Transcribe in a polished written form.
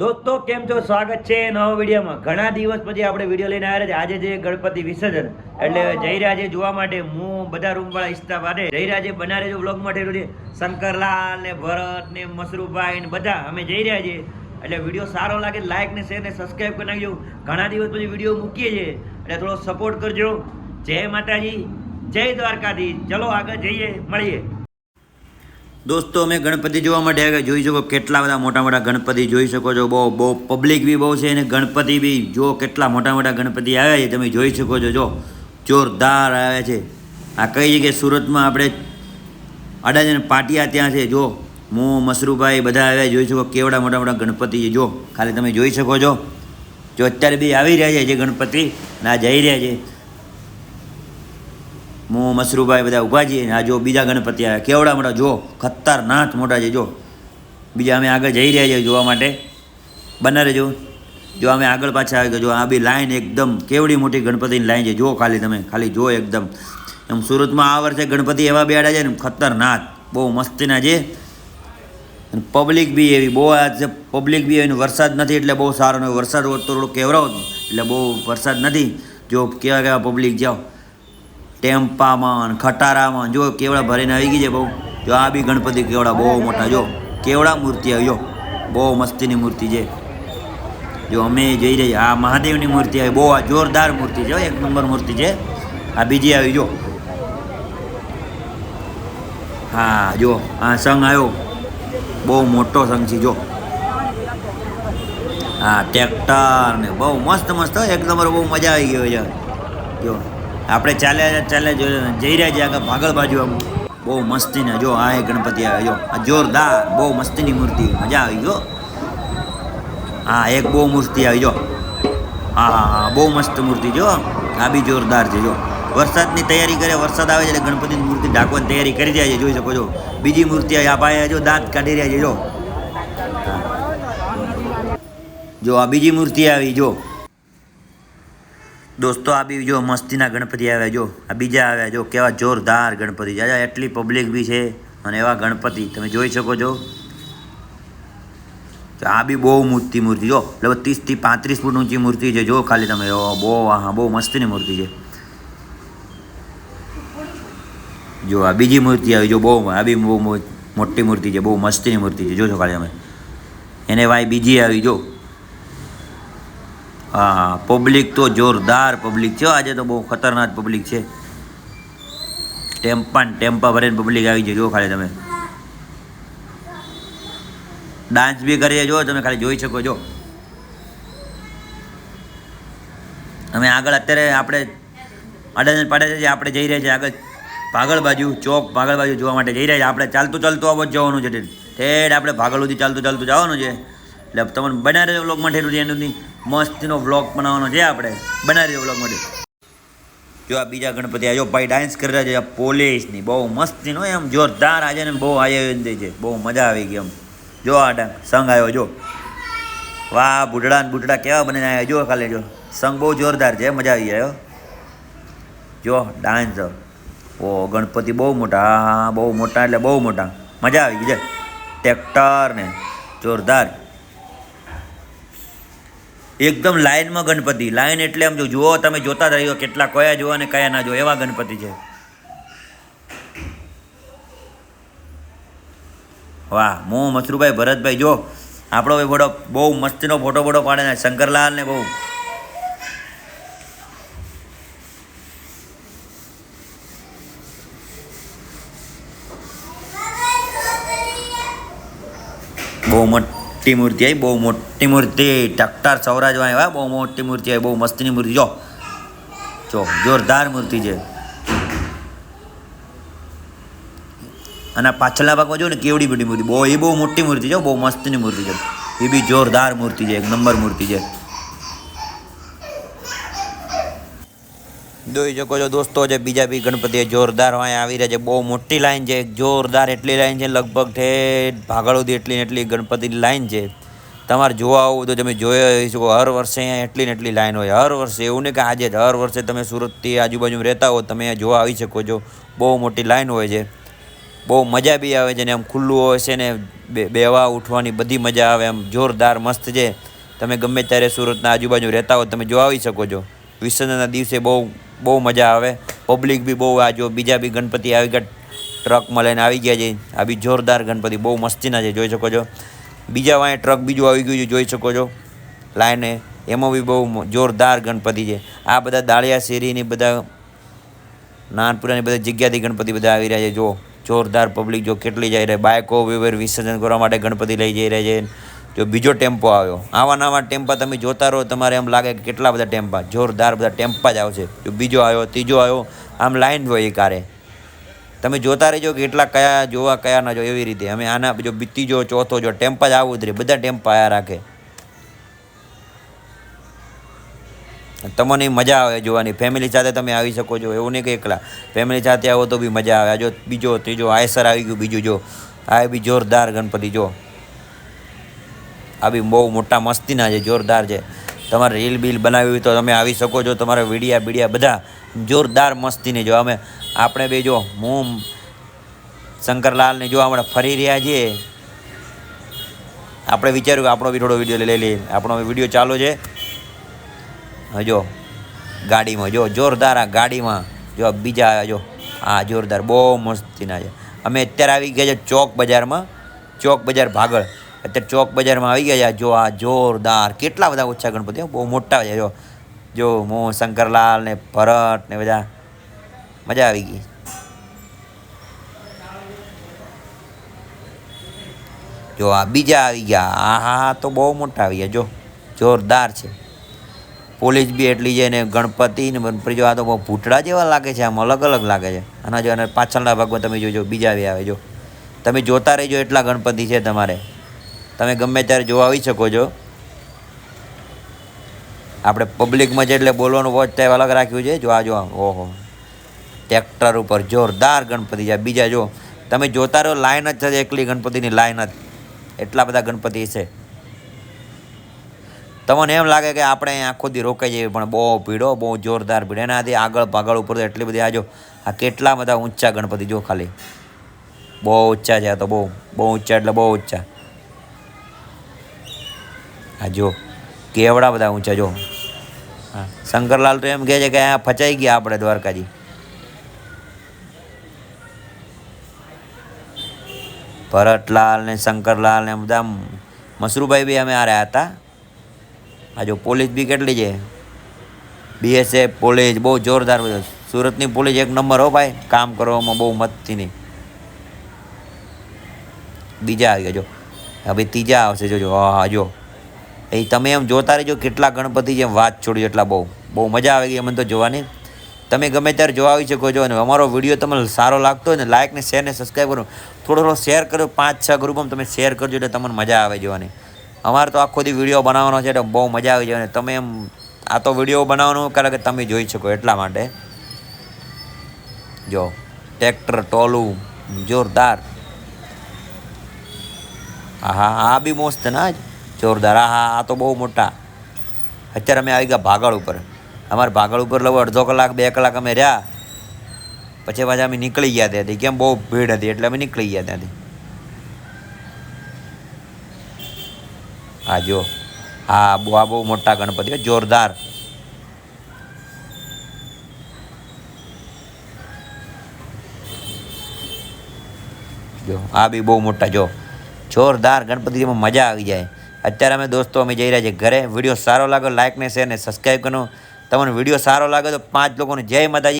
દોસ્તો કેમ છો? સ્વાગત છે નવા વિડીયોમાં. ઘણા દિવસ પછી આપણે વિડીયો લઈને આવ્યા છે. આજે જે ગણપતિ વિસર્જન એટલે જઈ રહ્યા છે જોવા માટે. હું બધા રૂમ વાળા ઈચ્છતા માટે જઈ રહ્યા છે. બના રહેજો વ્લોગ માટે. શંકરલાલ ને ભરત ને મસરૂભાઈ ને બધા અમે જઈ રહ્યા છીએ. એટલે વિડીયો સારો લાગે લાઈક ને શેર ને સબસ્ક્રાઈબ કરી નાખજો. ઘણા દિવસ પછી વિડીયો મૂકીએ છીએ એટલે થોડો સપોર્ટ કરજો. જય માતાજી, જય દ્વારકાધીશ. ચલો આગળ જઈએ, મળીએ. દોસ્તો અમે ગણપતિ જોવા માટે આવ્યા. જોઈ શકો કેટલા બધા મોટા મોટા ગણપતિ જોઈ શકો છો. બહુ પબ્લિક બી બહુ છે અને ગણપતિ બી જો કેટલા મોટા મોટા ગણપતિ આવ્યા છે તમે જોઈ શકો છો. જો જોરદાર આવ્યા છે. આ કઈ જગ્યાએ સુરતમાં આપણે અડાજણ પાટિયા ત્યાં છે. જો હું મસરૂભાઈ બધા આવ્યા જોઈ શકો કેવડા મોટા મોટા ગણપતિ છે. જો ખાલી તમે જોઈ શકો છો. જો અત્યારે બી આવી રહ્યા છે જે ગણપતિ ના જઈ રહ્યા છે. હું મસરૂભાઈ બધા ઊભા છીએ. આ જો બીજા ગણપતિ આવ્યા કેવડા મોટા. જો ખતરનાક મોટા છે. જો બીજા અમે આગળ જઈ રહ્યા છીએ જોવા માટે. બના રહેજો. જો અમે આગળ પાછા આવી ગયા. જો આ બી લાઈન એકદમ કેવડી મોટી ગણપતિની લાઈન છે. જો ખાલી તમે ખાલી જો એકદમ એમ સુરતમાં આ વર્ષે ગણપતિ એવા બેડા છે ને ખતરનાક બહુ મસ્તીના છે. પબ્લિક બી એવી બહુ છે. પબ્લિક બી એવી વરસાદ નથી એટલે બહુ સારો ને વરસાદ હોત તો થોડું કેવરાવો એટલે બહુ વરસાદ નથી. જો કેવા કેવા પબ્લિક જાઓ ટેમ્પામાં ખટારામાં જો કેવડા ભરીને આવી ગઈ છે બહુ. જો આ બી ગણપતિ કેવડા બહુ મોટા. જો કેવડા મૂર્તિ આવી. જો બહુ મસ્તીની મૂર્તિ છે. જો અમે જઈ રહી આ મહાદેવની મૂર્તિ આવી. બહુ આ જોરદાર મૂર્તિ છે. એક નંબર મૂર્તિ છે. આ બીજી આવી. જો હા જો આ સંઘ આવ્યો બહુ મોટો સંઘ છે. જો હા ટ્રેક્ટર ને બહુ મસ્ત મસ્ત એક નંબર બહુ મજા આવી ગયો છે. જો આપણે ચાલે જઈ રહ્યા છીએ આગળ ભાગળ બાજુ આમ બહુ મસ્તીને. જો આ એક ગણપતિ આવે. જો આ જોરદાર બહુ મસ્તીની મૂર્તિ મજા આવી. જો હા એક બહુ મૂર્તિ આવી. જો હા હા હા બહુ મસ્ત મૂર્તિ. જો આ બી જોરદાર છે. જો વરસાદની તૈયારી કરે. વરસાદ આવે છે એટલે ગણપતિની મૂર્તિ ઢાંકવાની તૈયારી કરી રહ્યા છે. જોઈ શકો છો. બીજી મૂર્તિ આવી. આ ભાઈ જો દાંત કાઢી રહ્યા છે. જો આ બીજી મૂર્તિ આવી. જો દોસ્તો આ બી જો મસ્તીના ગણપતિ આવ્યા. જો આ બીજા આવ્યા. જો કેવા જોરદાર ગણપતિ છે. એટલી પબ્લિક બી છે અને એવા ગણપતિ તમે જોઈ શકો છો. આ બી બહુ મોટી મૂર્તિ. જો લગભગ 30 થી 35 ફૂટ ઊંચી મૂર્તિ છે. જો ખાલી તમે બહુ હા બહુ મસ્તીની મૂર્તિ છે. જો આ બીજી મૂર્તિ આવી. જો બહુ આ બી બહુ મોટી મૂર્તિ છે. બહુ મસ્તીની મૂર્તિ છે. જોશો ખાલી તમે એને ભાઈ બીજી આવી. જો હા પબ્લિક તો જોરદાર પબ્લિક છે. આજે તો બહુ ખતરનાક પબ્લિક છે. ટેમ્પા ભરીને પબ્લિક આવી છે. જો ખાલી તમે ડાન્સ બી કરીએ. જો તમે ખાલી જોઈ શકો છો. અમે આગળ અત્યારે આપણે અડાજણ પાડે છે. આપણે જઈ રહ્યા છીએ આગળ ભાગળ બાજુ ચોક ભાગળ બાજુ જોવા માટે જઈ રહ્યા છીએ. આપણે ચાલતું આવો જ જવાનું છે. ઠેઠ આપણે ભાગળ સુધી ચાલતું જવાનું છે. એટલે તમને બના રહેજો વ્લોગ માટે. એનું મસ્તીનો વ્લોગ બનાવવાનો છે. આપણે બના રહેજો વ્લોગ માટે. જો આ બીજા ગણપતિ આ જો ભાઈ ડાન્સ કરી રહ્યા છે. આ પોલીસની બહુ મસ્તીનો એમ જોરદાર આજે ને બહુ આયોજન છે. બહુ મજા આવી ગઈ એમ. જો આ સંઘ આવ્યો. જો વાહ બુઢડા ને બુઢડા કેવા બનીને આવ્યા. જો ખાલી જો સંઘ બહુ જોરદાર છે. મજા આવી જાય. જો ડાન્સ ઓ ગણપતિ બહુ મોટા. હા બહુ મોટા એટલે બહુ મોટા. મજા આવી ગઈ છે. ટ્રેક્ટર ને જોરદાર એકદમ લાઈનમાં ગણપતિ. લાઈન એટલે આમ જો જુઓ તમે જોતા જ રહ્યો કેટલા કયા જુઓ અને કયા ના જુઓ એવા ગણપતિ છે. વાહ હું મસરૂભાઈ ભરતભાઈ જો આપણો ભાઈ ફોટો બહુ મસ્તીનો ફોટો પાડે ને શંકરલાલ ને બહુ મોટી મૂર્તિ આવી. બહુ મોટી મૂર્તિ ટ્રેક્ટર સૌરાજમાં આવ્યા. બહુ મોટી મૂર્તિ આવી. બહુ મસ્તીની મૂર્તિ. જો જોરદાર મૂર્તિ છે. અને પાછળના ભાગમાં જો ને કેવડી બધી મૂર્તિ બહુ મોટી મૂર્તિ છે. બહુ મસ્તીની મૂર્તિ છે. એ બી જોરદાર મૂર્તિ છે. એક નંબર મૂર્તિ છે. જોઈ શકો છો દોસ્તો જે બીજા બી ગણપતિ જોરદાર આવી રહ્યા છે. બહુ મોટી લાઈન છે. જોરદાર એટલી લાઈન છે લગભગ ઠેઠ ભાગળ સુધી એટલી ગણપતિની લાઈન છે. તમારે જોવા આવું તો તમે જોઈ શકો. હર વર્ષે અહીંયા એટલી લાઈન હોય. હર વર્ષે એવું નહીં કે આજે જ હર વર્ષે તમે સુરતથી આજુબાજુ રહેતા હો તમે અહીંયા જોવા આવી શકો છો. બહુ મોટી લાઈન હોય છે. બહુ મજા બી આવે છે ને આમ ખુલ્લું હોય છે ને બેવા ઉઠવાની બધી મજા આવે, એમ જોરદાર મસ્ત છે. તમે ગમે ત્યારે સુરતના આજુબાજુ રહેતા હો તમે જો આવી શકો છો. વિસર્જનના દિવસે બહુ મજા આવે. પબ્લિક બી બહુ, આ જો બીજા બી ગણપતિ આવી ગયા, ટ્રકમાં લઈને આવી ગયા છે. આ બી જોરદાર ગણપતિ બહુ મસ્તીના છે, જોઈ શકો છો. બીજા વાંહે ટ્રક બીજું આવી ગયું છે, જોઈ શકો છો લાઈને. એમાં બી બહુ જોરદાર ગણપતિ છે. આ બધા દાળિયા શેરીની બધા નાનપુરાની બધા જગ્યાથી ગણપતિ બધા આવી રહ્યા છે. જો જોરદાર પબ્લિક જો કેટલી જઈ રહી, બાઇકો વિસર્જન કરવા માટે ગણપતિ લઈ જઈ રહ્યા છે. જો બીજો ટેમ્પો આવ્યો, આવા નવા ટેમ્પા તમે જોતા રહો, તમારે એમ લાગે કે કેટલા બધા ટેમ્પા, જોરદાર બધા ટેમ્પા જ આવશે. જો બીજો આવ્યો, ત્રીજો આવ્યો, આમ લાઈન હોય એ કારે. તમે જોતા રહેજો કે કેટલા કયા જોવા કયા ના જો, એવી રીતે અમે આના જો ત્રીજો ચોથો જો ટેમ્પા જ આવું જ રહે, બધા ટેમ્પા આયા રાખે. તમને મજા આવે જોવાની. ફેમિલી સાથે તમે આવી શકો છો, એવું નહીં કે એકલા, ફેમિલી સાથે આવો તો બી મજા આવે. જો બીજો ત્રીજો આયસર આવી ગયું, બીજું જો આ બી જોરદાર ગણપતિ જો, આ બી બહુ મોટા મસ્તીના છે, જોરદાર છે. તમારે રીલ બીલ બનાવી હોય તો તમે આવી શકો છો. તમારે વિડીયા બધા જોરદાર મસ્તીને જો. આપણે બે જો હું શંકરલાલને જો આપણે ફરી રહ્યા છીએ. આપણે વિચાર્યું કે આપણો બી થોડો વિડીયો લઈ લઈએ. આપણો વિડીયો ચાલુ છે. જો ગાડીમાં જો જોરદાર, આ ગાડીમાં જો બીજા આવ્યા જો, હા જોરદાર બહુ મસ્તીના છે. અમે અત્યારે આવી ગયા છે ચોક બજારમાં, ચોક બજાર ભાગળ. અત્યારે ચોક બજારમાં આવી ગયા છે. જો આ જોરદાર કેટલા બધા ઓછા ગણપતિ બહુ મોટા છે. જો હું શંકરલાલ ને ભરત ને બધા મજા આવી ગઈ. જો આ બીજા આવી ગયા, હા તો બહુ મોટા આવી ગયા. જો જોરદાર છે. પોલીસ બી એટલી છે ને ગણપતિ ને ગણપતિ જો આ તો બહુ ભૂતળા જેવા લાગે છે, આમ અલગ અલગ લાગે છે. આના જો અને પાછળના ભાગમાં તમે જોજો બીજા બી આવે. જો તમે જોતા રહેજો, એટલા ગણપતિ છે તમારે. તમે ગમે ત્યારે જોવા આવી શકો છો. આપણે પબ્લિકમાં છે એટલે બોલવાનું વોચ ટાઈપ અલગ રાખ્યું છે. જો આ જો ઓહો ટ્રેક્ટર ઉપર જોરદાર ગણપતિ છે. બીજા જો તમે જોતા રહો, લાઈન જ છે એકલી ગણપતિની લાઈન જ, એટલા બધા ગણપતિ છે. તમને એમ લાગે કે આપણે અહીં આખો દી રોકાઈ જઈએ, પણ બહુ ભીડો, બહુ જોરદાર ભીડ. એનાથી આગળ ઉપર તો એટલી બધી. આ જો આ કેટલા બધા ઊંચા ગણપતિ જો, ખાલી બહુ ઊંચા છે. આ તો બહુ ઊંચા એટલે બહુ ઊંચા. હા જો કેવડા બધા ઊંચા જો. હા શંકરલાલ તો એમ કહે છે કે આ ફચાઈ ગયા આપણે દ્વારકાજી. ભરતલાલ ને શંકરલાલ ને બધા મસરૂભાઈ બી અમે આ રહ્યા હતા. આ જો પોલીસ બી કેટલી છે, BSF પોલીસ બહુ જોરદાર. સુરતની પોલીસ એક નંબર હો ભાઈ, કામ કરવામાં બહુ મસ્તીની. બીજા આવી ગયા જો, હવે ત્રીજા આવશે જોજો. હા જો એ તમે એમ જોતા રહેજો કેટલા ગણપતિ જેમ વાત છોડી, એટલા બહુ મજા આવી ગઈ અમને તો જોવાની. તમે ગમે ત્યારે જોવા આવી શકો છો. અને અમારો વિડીયો તમને સારો લાગતો હોય ને, લાઇક ને શેર ને સબસ્ક્રાઈબ કરો, થોડો શેર કરો. 5-6 ગ્રુપમાં તમે શેર કરજો એટલે તમને મજા આવે જોવાની. અમારે તો આખો દી વિડીયો બનાવવાનો છે એટલે બહુ મજા આવી જાય. અને તમે એમ આ તો વિડીયો બનાવવાનું કારણ કે તમે જોઈ શકો એટલા માટે. જો ટ્રેક્ટર ટોલું જોરદાર. હા આ બી મસ્ત ના જોરદાર. આ તો બહુ મોટા. અત્યારે અમે આવી ગયા ભાગળ ઉપર. અમારે ભાગળ ઉપર લગભગ અડધો કલાક 2 કલાક અમે રહ્યા, પછી પાછા અમે નીકળી ગયા ત્યાંથી. કેમ બહુ ભીડ હતી એટલે અમે નીકળી ગયા ત્યાંથી. હા જો આ બહુ મોટા ગણપતિ જોરદાર. જો આ બી બહુ મોટા જો જોરદાર ગણપતિ, જેમાં મજા આવી જાય. અત્યારે અમે દોસ્તો અમે જઈ રહ્યા છીએ ઘરે. વિડીયો સારો લાગે લાઇક ને શેર ને સબસ્ક્રાઈબ કરો. તમને વિડીયો સારો લાગે તો 5 લોકોને જય માતાજી.